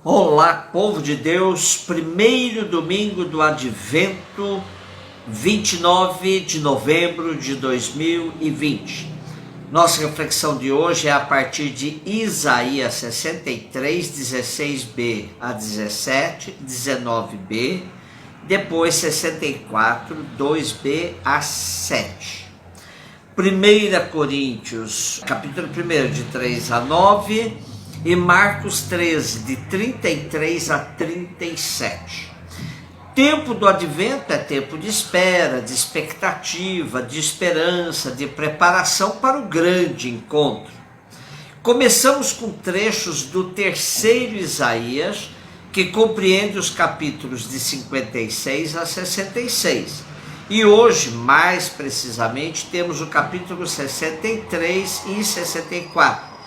Olá, povo de Deus, primeiro domingo do Advento, 29 de novembro de 2020. Nossa reflexão de hoje é a partir de Isaías 63, 16b a 17, 19b, depois 64, 2b a 7. 1 Coríntios, capítulo 1, de 3 a 9, e Marcos 13, de 33 a 37. Tempo do Advento é tempo de espera, de expectativa, de esperança, de preparação para o grande encontro. Começamos com trechos do terceiro Isaías, que compreende os capítulos de 56 a 66. E hoje, mais precisamente, temos o capítulo 63 e 64.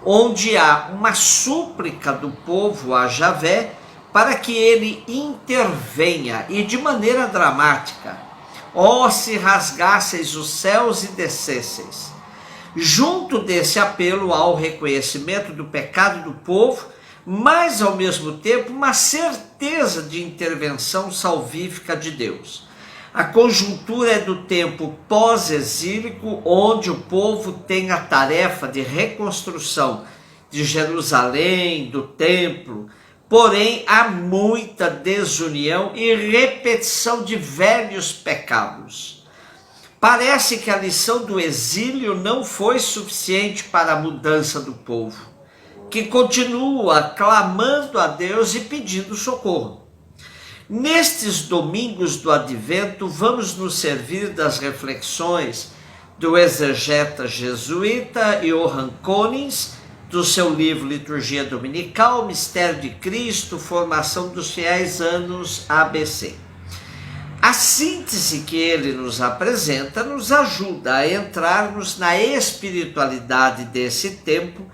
Onde há uma súplica do povo a Javé para que ele intervenha, e de maneira dramática. Ó, se rasgasseis os céus e descesseis. Junto desse apelo há o reconhecimento do pecado do povo, mas ao mesmo tempo uma certeza de intervenção salvífica de Deus. A conjuntura é do tempo pós-exílico, onde o povo tem a tarefa de reconstrução de Jerusalém, do templo, porém há muita desunião e repetição de velhos pecados. Parece que a lição do exílio não foi suficiente para a mudança do povo, que continua clamando a Deus e pedindo socorro. Nestes domingos do Advento, vamos nos servir das reflexões do exegeta jesuíta Johann Konins, do seu livro Liturgia Dominical, Mistério de Cristo, Formação dos Fiéis, anos ABC. A síntese que ele nos apresenta nos ajuda a entrarmos na espiritualidade desse tempo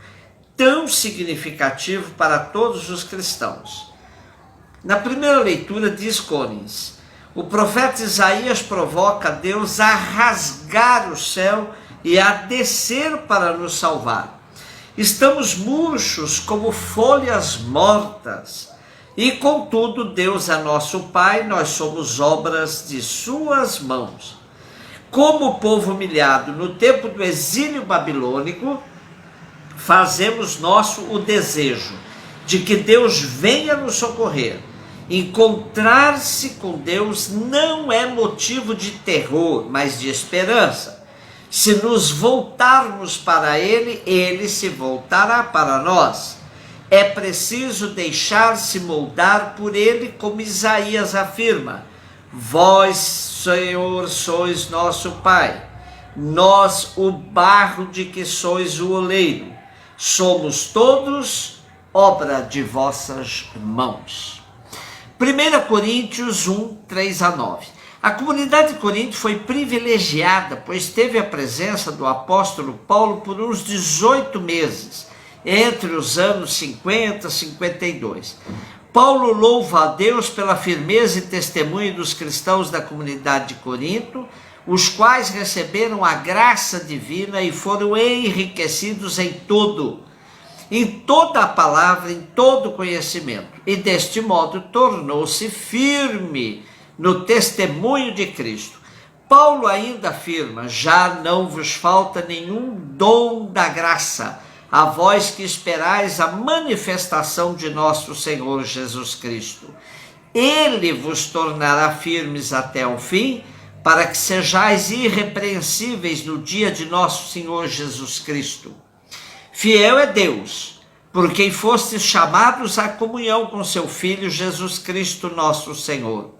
tão significativo para todos os cristãos. Na primeira leitura diz Konins: o profeta Isaías provoca Deus a rasgar o céu e a descer para nos salvar. Estamos murchos como folhas mortas, e contudo Deus é nosso Pai, nós somos obras de suas mãos. Como povo humilhado no tempo do exílio babilônico, fazemos nosso o desejo de que Deus venha nos socorrer. Encontrar-se com Deus não é motivo de terror, mas de esperança. Se nos voltarmos para Ele, Ele se voltará para nós. É preciso deixar-se moldar por Ele, como Isaías afirma: vós, Senhor, sois nosso Pai, nós o barro de que sois o oleiro, somos todos obra de vossas mãos. 1 Coríntios 1, 3 a 9. A comunidade de Corinto foi privilegiada, pois teve a presença do apóstolo Paulo por uns 18 meses, entre os anos 50 e 52. Paulo louva a Deus pela firmeza e testemunho dos cristãos da comunidade de Corinto, os quais receberam a graça divina e foram enriquecidos em tudo, em toda a palavra, em todo o conhecimento, e deste modo tornou-se firme no testemunho de Cristo. Paulo ainda afirma: já não vos falta nenhum dom da graça, a vós que esperais a manifestação de nosso Senhor Jesus Cristo. Ele vos tornará firmes até o fim, para que sejais irrepreensíveis no dia de nosso Senhor Jesus Cristo. Fiel é Deus, por quem fostes chamados à comunhão com seu Filho Jesus Cristo, nosso Senhor.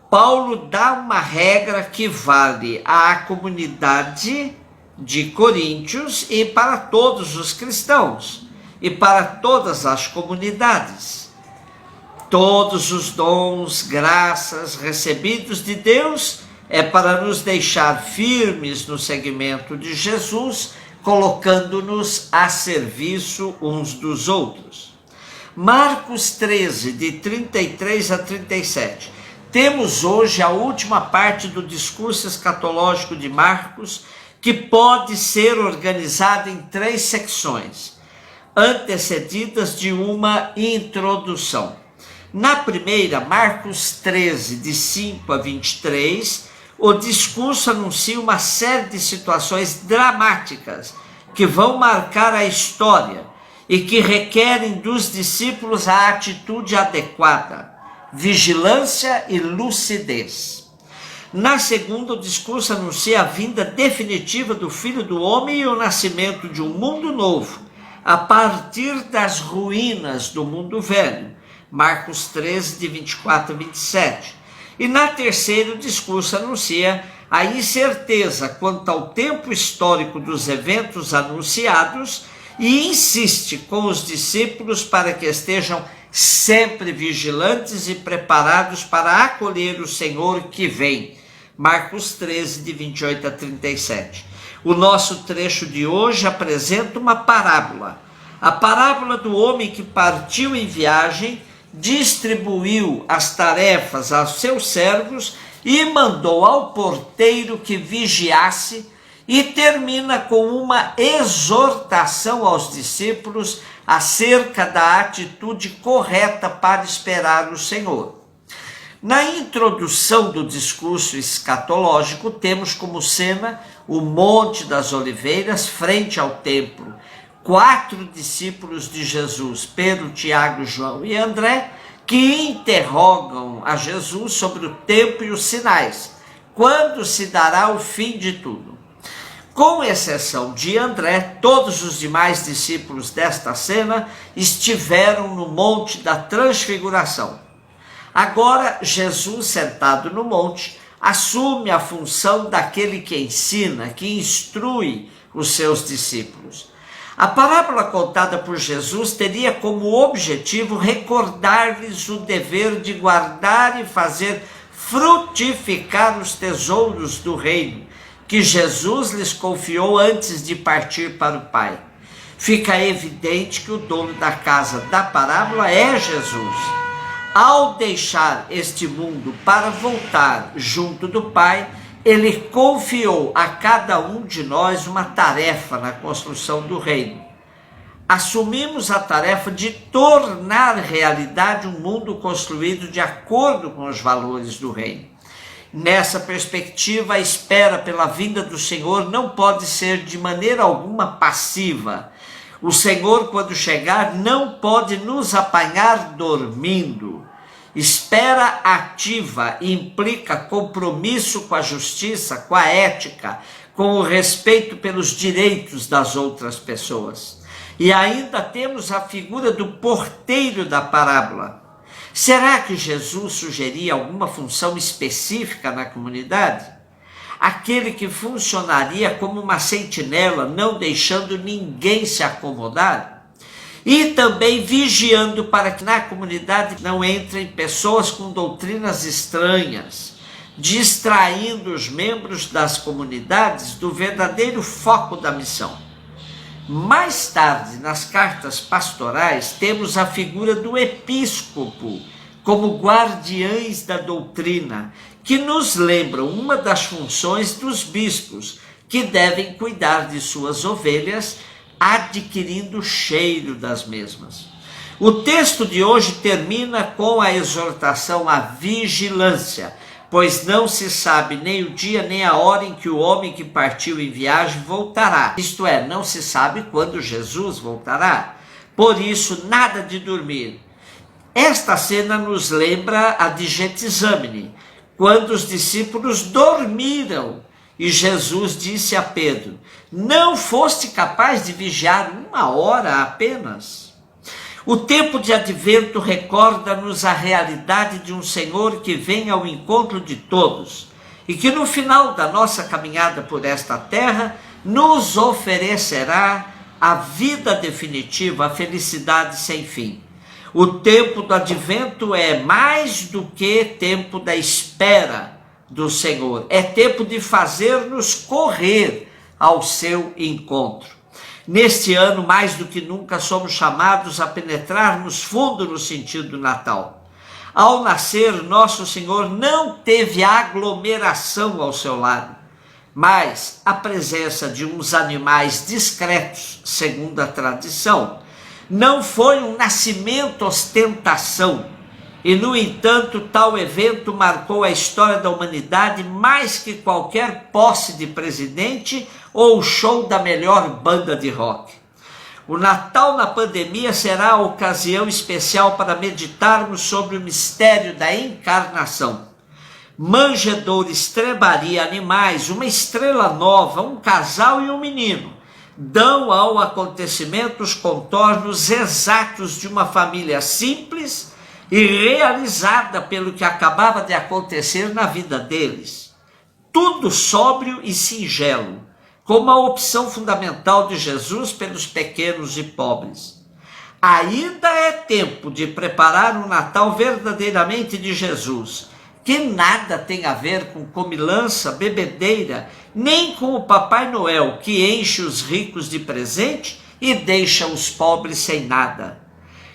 Paulo dá uma regra que vale à comunidade de Coríntios e para todos os cristãos, e para todas as comunidades. Todos os dons, graças recebidos de Deus é para nos deixar firmes no seguimento de Jesus, colocando-nos a serviço uns dos outros. Marcos 13, de 33 a 37. Temos hoje a última parte do discurso escatológico de Marcos, que pode ser organizada em 3 secções. antecedidas de uma introdução. Na primeira, Marcos 13, de 5 a 23, o discurso anuncia uma série de situações dramáticas que vão marcar a história e que requerem dos discípulos a atitude adequada, vigilância e lucidez. Na segunda, o discurso anuncia a vinda definitiva do Filho do Homem e o nascimento de um mundo novo, a partir das ruínas do mundo velho. Marcos 13, de 24 a 27. E na terceira, o discurso anuncia a incerteza quanto ao tempo histórico dos eventos anunciados e insiste com os discípulos para que estejam sempre vigilantes e preparados para acolher o Senhor que vem. Marcos 13, de 28 a 37. O nosso trecho de hoje apresenta uma parábola. A parábola do homem que partiu em viagem, distribuiu as tarefas aos seus servos e mandou ao porteiro que vigiasse, e termina com uma exortação aos discípulos acerca da atitude correta para esperar o Senhor. Na introdução do discurso escatológico, temos como cena o Monte das Oliveiras, frente ao templo. 4 discípulos de Jesus, Pedro, Tiago, João e André, que interrogam a Jesus sobre o tempo e os sinais, quando se dará o fim de tudo. Com exceção de André, todos os demais discípulos desta cena estiveram no Monte da Transfiguração. Agora, Jesus, sentado no monte, assume a função daquele que ensina, que instrui os seus discípulos. A parábola contada por Jesus teria como objetivo recordar-lhes o dever de guardar e fazer frutificar os tesouros do reino, que Jesus lhes confiou antes de partir para o Pai. Fica evidente que o dono da casa da parábola é Jesus. Ao deixar este mundo para voltar junto do Pai, ele confiou a cada um de nós uma tarefa na construção do reino. Assumimos a tarefa de tornar realidade um mundo construído de acordo com os valores do reino. Nessa perspectiva, a espera pela vinda do Senhor não pode ser de maneira alguma passiva. O Senhor, quando chegar, não pode nos apanhar dormindo. Espera ativa implica compromisso com a justiça, com a ética, com o respeito pelos direitos das outras pessoas. E ainda temos a figura do porteiro da parábola. Será que Jesus sugeria alguma função específica na comunidade? Aquele que funcionaria como uma sentinela, não deixando ninguém se acomodar? E também vigiando para que na comunidade não entrem pessoas com doutrinas estranhas, distraindo os membros das comunidades do verdadeiro foco da missão. Mais tarde, nas cartas pastorais, temos a figura do episcopo como guardiães da doutrina, que nos lembram uma das funções dos bispos, que devem cuidar de suas ovelhas, adquirindo o cheiro das mesmas. O texto de hoje termina com a exortação à vigilância, pois não se sabe nem o dia nem a hora em que o homem que partiu em viagem voltará. Isto é, não se sabe quando Jesus voltará. Por isso, nada de dormir. Esta cena nos lembra a de Getsemane, quando os discípulos dormiram e Jesus disse a Pedro: não foste capaz de vigiar 1 hora apenas? O tempo de advento recorda-nos a realidade de um Senhor que vem ao encontro de todos e que no final da nossa caminhada por esta terra nos oferecerá a vida definitiva, a felicidade sem fim. O tempo do advento é mais do que tempo da espera do Senhor. É tempo de fazer-nos correr ao seu encontro. Neste ano, mais do que nunca, somos chamados a penetrarmos fundo no sentido do Natal. Ao nascer, nosso Senhor não teve aglomeração ao seu lado, mas a presença de uns animais discretos, segundo a tradição. Não foi um nascimento ostentação. E, no entanto, tal evento marcou a história da humanidade mais que qualquer posse de presidente ou show da melhor banda de rock. O Natal na pandemia será a ocasião especial para meditarmos sobre o mistério da encarnação. Manjedoura, estrebaria, animais, uma estrela nova, um casal e um menino dão ao acontecimento os contornos exatos de uma família simples e realizada pelo que acabava de acontecer na vida deles. Tudo sóbrio e singelo, como a opção fundamental de Jesus pelos pequenos e pobres. Ainda é tempo de preparar um Natal verdadeiramente de Jesus, que nada tem a ver com comilança, bebedeira, nem com o Papai Noel, que enche os ricos de presente e deixa os pobres sem nada.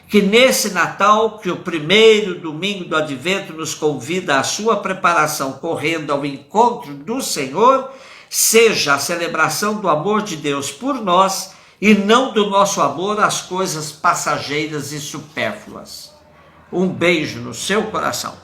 Que nesse Natal, que o primeiro domingo do Advento nos convida à sua preparação correndo ao encontro do Senhor, seja a celebração do amor de Deus por nós e não do nosso amor às coisas passageiras e supérfluas. Um beijo no seu coração.